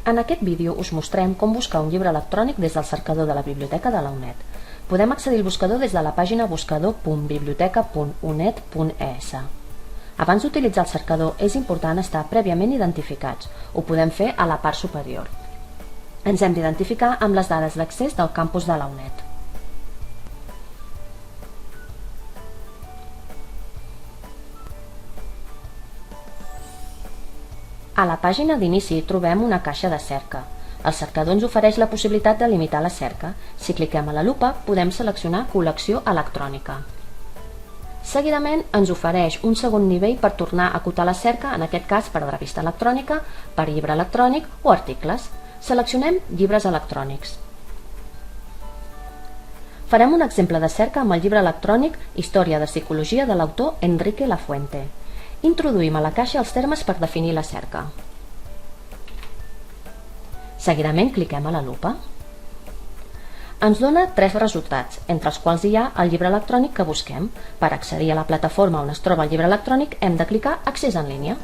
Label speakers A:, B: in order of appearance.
A: En aquest vídeo us mostrem com buscar un llibre electrònic des del cercador de la Biblioteca de la UNED. Podem accedir al buscador des de la pàgina buscador.biblioteca.unet.es. Abans d'utilitzar el cercador és important estar prèviament identificats. Ho podem fer a la part superior. Ens hem d'identificar amb les dades d'accés del campus de la UNED. A la pàgina d'inici trobem una caixa de cerca. El cercador ens ofereix la possibilitat de limitar la cerca. Si cliquem a la lupa, podem seleccionar col·lecció electrònica. Seguidament ens ofereix un segon nivell per tornar a acotar la cerca, en aquest cas per revista electrònica, per llibre electrònic o articles. Seleccionem llibres electrònics. Farem un exemple de cerca amb el llibre electrònic Història de Psicologia de l'autor Enrique Lafuente. Introduïm a la caixa els termes per definir la cerca. Seguidament cliquem a la lupa. Ens dona 3 resultats, entre els quals hi ha el llibre electrònic que busquem. Per accedir a la plataforma on es troba el llibre electrònic hem de clicar Accés en línia.